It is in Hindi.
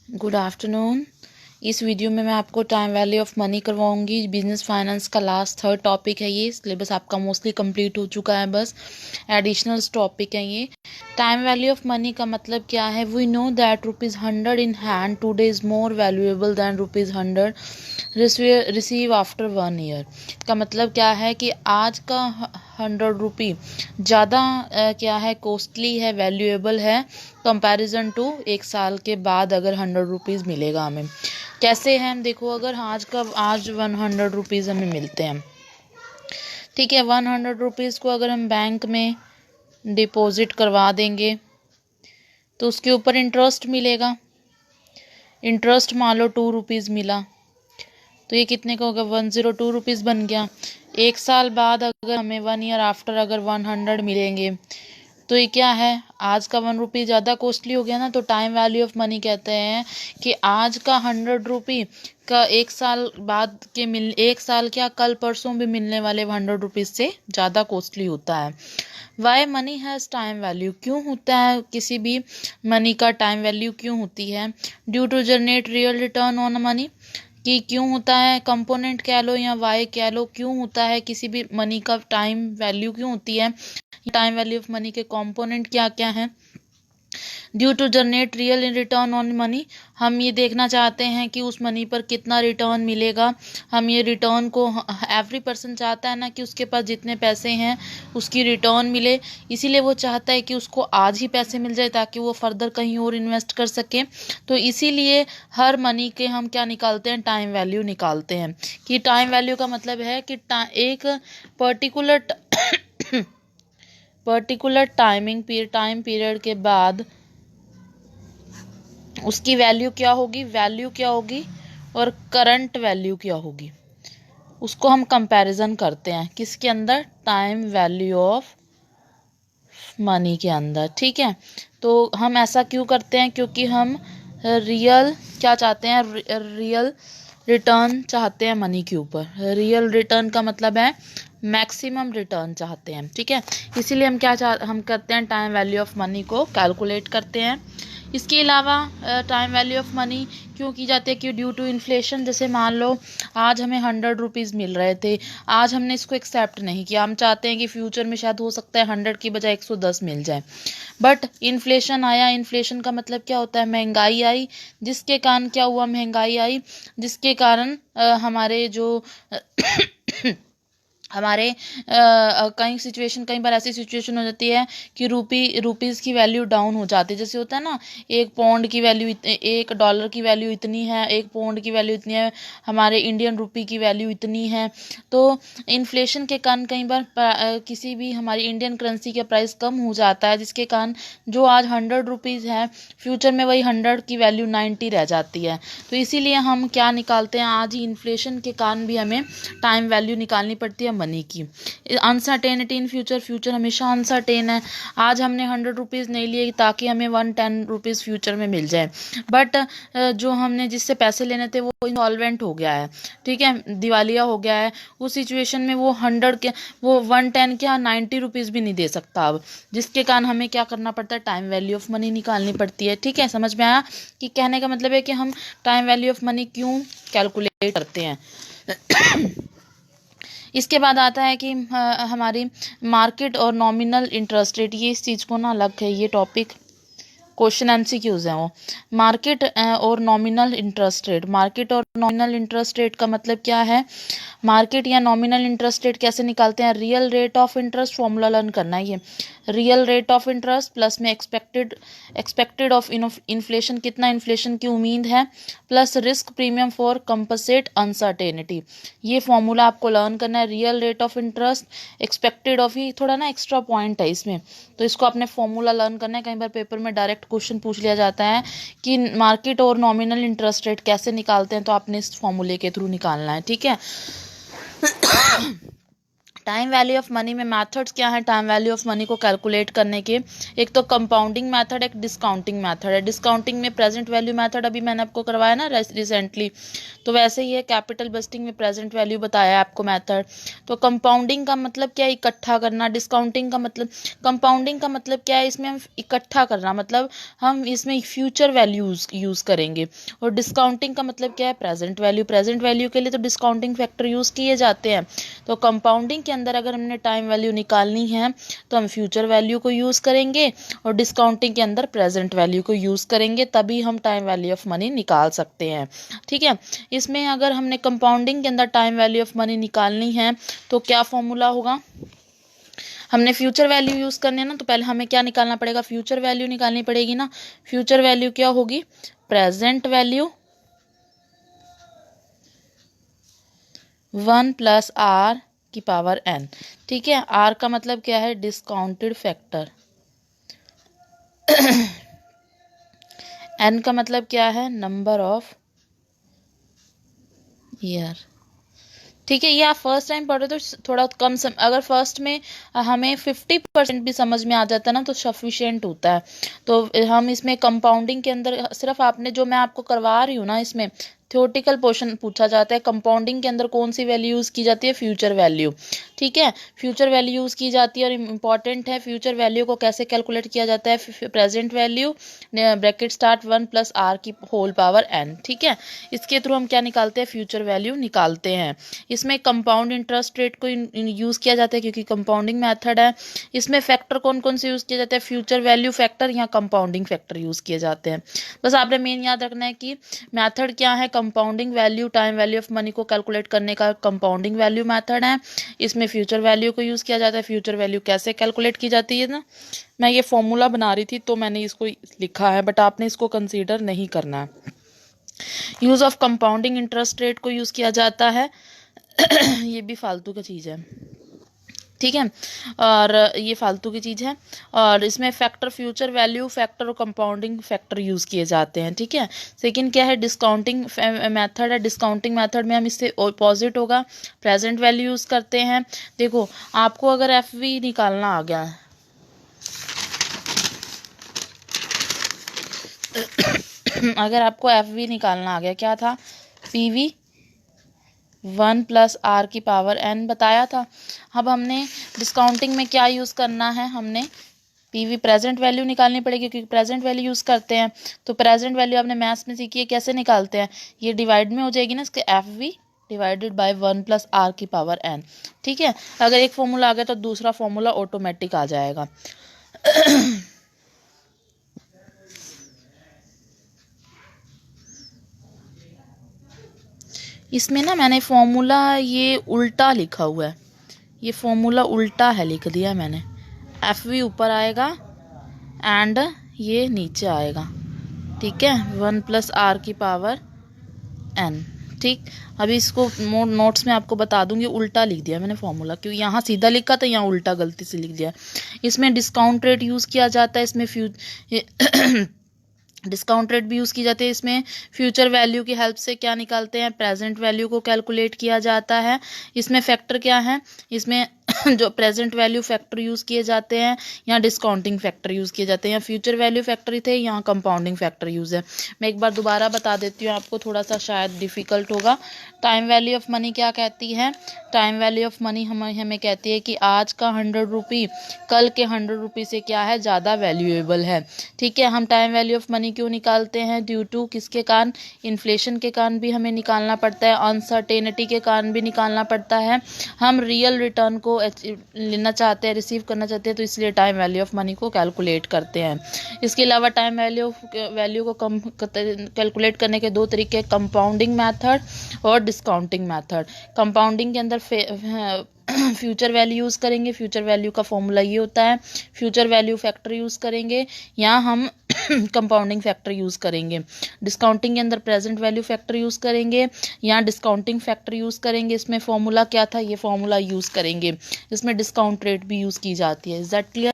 Good afternoon. इस वीडियो में मैं आपको टाइम वैल्यू ऑफ मनी करवाऊंगी। बिजनेस फाइनेंस का लास्ट थर्ड टॉपिक है ये। सिलेबस आपका मोस्टली कंप्लीट हो चुका है, बस एडिशनल टॉपिक है ये। टाइम वैल्यू ऑफ मनी का मतलब क्या है? We know that ₹100 in hand today is more valuable than ₹100 receive after 1 year. का मतलब क्या है कि आज का 100 रुपी ज़्यादा क्या है, कॉस्टली है, वैल्यूएबल है कंपैरिजन टू एक साल के बाद अगर 100 रुपीज़ मिलेगा हमें। कैसे हैं? देखो, अगर आज 100 रुपीज़ हमें मिलते हैं, ठीक है, 100 रुपीज़ को अगर हम बैंक में डिपॉजिट करवा देंगे तो उसके ऊपर इंटरेस्ट मिलेगा। इंटरेस्ट मान लो 2 रुपीज़ मिला, तो ये कितने का होगा? 102 रुपीज़ बन गया। एक साल बाद अगर हमें 1 ईयर आफ्टर अगर 100 मिलेंगे तो ये क्या है? आज का 1 रुपी ज़्यादा कॉस्टली हो गया ना। तो टाइम वैल्यू ऑफ मनी कहते हैं कि आज का 100 रुपी का एक साल बाद के एक साल क्या, कल परसों भी मिलने वाले 100 रुपीज़ से ज़्यादा कॉस्टली होता है। Why money has time value? क्यों होता है किसी भी मनी का टाइम वैल्यू क्यों होती है? Due to generate real return on money. कि क्यों होता है, कंपोनेंट कह लो या वाई कह लो, क्यों होता है किसी भी मनी का टाइम वैल्यू क्यों होती है? टाइम वैल्यू ऑफ मनी के कंपोनेंट क्या क्या हैं? Due to generate real return on money. हम ये देखना चाहते हैं कि उस मनी पर कितना रिटर्न मिलेगा। हम ये रिटर्न को, एवरी पर्सन चाहता है ना कि उसके पास जितने पैसे हैं उसकी रिटर्न मिले। इसीलिए वो चाहता है कि उसको आज ही पैसे मिल जाए ताकि वो फर्दर कहीं और इन्वेस्ट कर सके। तो इसीलिए हर मनी के हम क्या निकालते हैं? टाइम वैल्यू निकालते हैं। कि टाइम वैल्यू का मतलब है कि एक पर्टिकुलर टाइम पीरियड के बाद उसकी वैल्यू क्या होगी और करंट वैल्यू क्या होगी, उसको हम कंपैरिजन करते हैं। किसके अंदर? टाइम वैल्यू ऑफ मनी के अंदर। ठीक है, तो हम ऐसा क्यों करते हैं? क्योंकि हम रियल क्या चाहते हैं? रियल रिटर्न चाहते हैं मनी के ऊपर। रियल रिटर्न का मतलब है मैक्सिमम रिटर्न चाहते हैं। ठीक है, इसीलिए हम करते हैं टाइम वैल्यू ऑफ मनी को कैलकुलेट करते हैं। इसके अलावा टाइम वैल्यू ऑफ मनी क्यों की जाती है? कि ड्यू टू इन्फ्लेशन। जैसे मान लो आज हमें 100 रुपीज़ मिल रहे थे, आज हमने इसको एक्सेप्ट नहीं किया। हम चाहते हैं कि फ्यूचर में शायद हो सकता है 100 की बजाय 110 मिल जाए, बट इन्फ्लेशन आया। इन्फ्लेशन का मतलब क्या होता है? महंगाई आई। जिसके कारण क्या हुआ? महंगाई आई, जिसके कारण हमारे जो हमारे कई बार ऐसी सिचुएशन हो जाती है कि रुपीज़ की वैल्यू डाउन हो जाती है। जैसे होता है ना, $1 की वैल्यू इतनी है, £1 की वैल्यू इतनी है, हमारे इंडियन रुपी की वैल्यू इतनी है। तो इन्फ्लेशन के कारण कई बार किसी भी हमारी इंडियन करेंसी का प्राइस कम हो जाता है, जिसके कारण जो आज 100 रुपीज़ है, फ्यूचर में वही 100 की वैल्यू 90 रह जाती है। तो इसीलिए हम क्या निकालते हैं? आज ही इन्फ्लेशन के कारण भी हमें टाइम वैल्यू निकालनी पड़ती है मनी की। अनसर्टेनिटी इन फ्यूचर हमेशा अनसर्टेन है। आज हमने 100 रुपीज़ नहीं लिए ताकि हमें 110 रुपीज़ फ्यूचर में मिल जाए, बट जो हमने जिससे पैसे लेने थे वो इंसॉल्वेंट हो गया है, ठीक है, दिवालिया हो गया है। उस सिचुएशन में वो 110 क्या 90 रुपीज़ भी नहीं दे सकता अब, जिसके कारण हमें क्या करना पड़ता है? टाइम वैल्यू ऑफ मनी निकालनी पड़ती है। ठीक है, समझ में आया? कि कहने का मतलब है कि हम टाइम वैल्यू ऑफ मनी क्यों कैलकुलेट करते हैं। इसके बाद आता है कि हमारी मार्केट और नॉमिनल इंटरेस्ट रेट। ये इस चीज़ को ना अलग है, ये टॉपिक क्वेश्चन एमसीक्यूज हैं वो। मार्केट और नॉमिनल इंटरेस्ट रेट। मार्केट और नॉमिनल इंटरेस्ट रेट का मतलब क्या है? मार्केट या नॉमिनल इंटरेस्ट रेट कैसे निकालते हैं? Real rate of interest formula learn करना है ये। Real rate of interest plus में एक्सपेक्टेड ऑफ इन्फ्लेशन, कितना इन्फ्लेशन की उम्मीद है, plus risk premium for compensate uncertainty. ये फॉर्मूला आपको लर्न करना है। Real rate of interest, expected of, ही थोड़ा ना एक्स्ट्रा पॉइंट है इसमें, तो इसको आपने फॉर्मूला लर्न करना है। कई बार पेपर में डायरेक्ट क्वेश्चन पूछ लिया जाता है कि मार्केट और नॉमिनल इंटरेस्ट रेट कैसे निकालते हैं, तो आपने इस फॉर्मूले के थ्रू निकालना है। ठीक है, टाइम वैल्यू ऑफ मनी में मेथड्स क्या है टाइम वैल्यू ऑफ मनी को कैलकुलेट करने के? एक तो कंपाउंडिंग मेथड, एक डिस्काउंटिंग मेथड है। डिस्काउंटिंग में प्रेजेंट वैल्यू मेथड अभी मैंने आपको करवाया ना रिसेंटली, तो वैसे ही है कैपिटल बस्टिंग में प्रेजेंट वैल्यू बताया है आपको मेथड। तो कंपाउंडिंग का मतलब क्या है? इकट्ठा करना। डिस्काउंटिंग का मतलब, कंपाउंडिंग का मतलब क्या है? इसमें हम इकट्ठा करना, मतलब हम इसमें फ्यूचर वैल्यू यूज करेंगे। और डिस्काउंटिंग का मतलब क्या है? Present value. प्रेजेंट वैल्यू के लिए तो डिस्काउंटिंग फैक्टर यूज किए जाते हैं। तो कंपाउंडिंग के अंदर अगर हमने टाइम वैल्यू निकालनी है तो हम फ्यूचर वैल्यू को यूज़ करेंगे, और डिस्काउंटिंग के अंदर प्रेजेंट वैल्यू को यूज़ करेंगे, तभी हम टाइम वैल्यू ऑफ मनी निकाल सकते हैं। ठीक है, इसमें अगर हमने कंपाउंडिंग के अंदर टाइम वैल्यू ऑफ मनी निकालनी है तो क्या फॉर्मूला होगा? हमने फ्यूचर वैल्यू यूज़ करनी है ना, तो पहले हमें क्या निकालना पड़ेगा? फ्यूचर वैल्यू निकालनी पड़ेगी ना। फ्यूचर वैल्यू क्या होगी? प्रेजेंट वैल्यू 1 + r की पावर n। ठीक है, r का मतलब क्या है? Discounted factor. n का मतलब क्या है? Number of year. ठीक है, ये आप फर्स्ट टाइम पढ़ रहे तो थोड़ा कम अगर फर्स्ट में हमें 50% भी समझ में आ जाता है ना तो सफिशिएंट होता है। तो हम इसमें कंपाउंडिंग के अंदर सिर्फ आपने जो मैं आपको करवा रही हूँ ना, इसमें थ्योरेटिकल पोर्शन पूछा जाता है। कंपाउंडिंग के अंदर कौन सी वैल्यू यूज़ की जाती है? Future value. ठीक है, फ्यूचर वैल्यू यूज़ की जाती है। और इम्पॉर्टेंट है, फ्यूचर वैल्यू को कैसे कैलकुलेट किया जाता है? Present value bracket start 1 + r की होल पावर n। ठीक है, इसके थ्रू हम क्या निकालते हैं? फ्यूचर वैल्यू निकालते हैं। इसमें कंपाउंड इंटरेस्ट रेट को यूज़ किया जाता है क्योंकि कंपाउंडिंग मेथड है। इसमें फैक्टर कौन कौन से यूज़ किए जाते हैं? फ्यूचर वैल्यू फैक्टर या कंपाउंडिंग फैक्टर यूज़ किए जाते हैं। बस आपने मेन याद रखना है कि मेथड क्या है? Compounding value time value of money को कैलकुलेट करने का कंपाउंडिंग वैल्यू मेथड है। इसमें फ्यूचर वैल्यू को यूज़ किया जाता है। फ्यूचर वैल्यू कैसे कैलकुलेट की जाती है ना, मैं ये फॉर्मूला बना रही थी तो मैंने इसको लिखा है, बट आपने इसको कंसीडर नहीं करना है। Use of compounding interest rate को यूज़ किया जाता है। ये भी फालतू की चीज़ है। ठीक है, और ये फालतू की चीज़ है। और इसमें फैक्टर फ्यूचर वैल्यू फैक्टर और कंपाउंडिंग फैक्टर यूज़ किए जाते हैं। ठीक है, सेकंड क्या है? डिस्काउंटिंग मेथड है। डिस्काउंटिंग मेथड में हम इससे अपोजिट होगा, प्रेजेंट वैल्यू यूज़ करते हैं। देखो, आपको अगर एफ वी निकालना आ गया है अगर आपको एफ वी निकालना आ गया, क्या था? पी वी 1 + r की पावर n बताया था। अब हमने डिस्काउंटिंग में क्या यूज़ करना है? हमने पीवी प्रेजेंट वैल्यू निकालनी पड़ेगी क्योंकि प्रेजेंट वैल्यू यूज़ करते हैं। तो प्रेजेंट वैल्यू आपने मैथ्स में सीखी है, कैसे निकालते हैं? ये डिवाइड में हो जाएगी ना, इसके F V divided by 1 + r की पावर n। ठीक है, अगर एक फॉर्मूला आ गया तो दूसरा फॉर्मूला ऑटोमेटिक आ जाएगा। इसमें ना मैंने फॉर्मूला ये उल्टा लिखा हुआ है, ये फॉर्मूला उल्टा है, लिख दिया मैंने। एफ वी ऊपर आएगा एंड ये नीचे आएगा। ठीक है, 1 + r की पावर n। ठीक, अभी इसको नोट्स में आपको बता दूंगी, उल्टा लिख दिया मैंने फॉर्मूला, क्योंकि यहाँ सीधा लिखा था, यहाँ उल्टा गलती से लिख दिया। इसमें डिस्काउंट रेट यूज़ किया जाता है। इसमें डिस्काउंट रेट भी यूज़ की जाती है। इसमें फ्यूचर वैल्यू की हेल्प से क्या निकालते हैं? प्रेजेंट वैल्यू को कैलकुलेट किया जाता है। इसमें फैक्टर क्या है? इसमें जो प्रेजेंट वैल्यू फैक्टर यूज़ किए जाते हैं, या डिस्काउंटिंग फैक्टर यूज़ किए जाते हैं, या फ्यूचर वैल्यू फैक्टर थे, यहाँ कंपाउंडिंग फैक्टर यूज़ है। मैं एक बार दोबारा बता देती हूँ आपको, थोड़ा सा शायद डिफ़िकल्ट होगा। टाइम वैल्यू ऑफ मनी क्या कहती है? टाइम वैल्यू ऑफ मनी हमें कहती है कि आज का 100 रुपी कल के 100 रुपी से क्या है? ज़्यादा वैल्यूएबल है। ठीक है, हम टाइम वैल्यू ऑफ मनी क्यों निकालते हैं? ड्यू टू किसके कारण? इन्फ्लेशन के कारण भी हमें निकालना पड़ता है, अनसर्टेनिटी के कारण भी निकालना पड़ता है। हम रियल रिटर्न को लेना चाहते हैं, रिसीव करना चाहते हैं, तो इसलिए टाइम वैल्यू ऑफ मनी को कैलकुलेट करते हैं। इसके अलावा टाइम वैल्यू को कैलकुलेट करने के 2 तरीके, कंपाउंडिंग मैथड और डिस्काउंटिंग मैथड। कंपाउंडिंग के अंदर फ्यूचर वैल्यू यूज़ करेंगे। फ्यूचर वैल्यू का फॉर्मूला ये होता है, फ्यूचर वैल्यू फैक्टर यूज़ करेंगे, या हम कंपाउंडिंग फैक्टर यूज़ करेंगे। डिस्काउंटिंग के अंदर प्रेजेंट वैल्यू फैक्टर यूज़ करेंगे या डिस्काउंटिंग फैक्टर यूज़ करेंगे। इसमें फॉर्मूला क्या था? ये फॉर्मूला यूज़ करेंगे। इसमें डिस्काउंट रेट भी यूज़ की जाती है। Is that clear?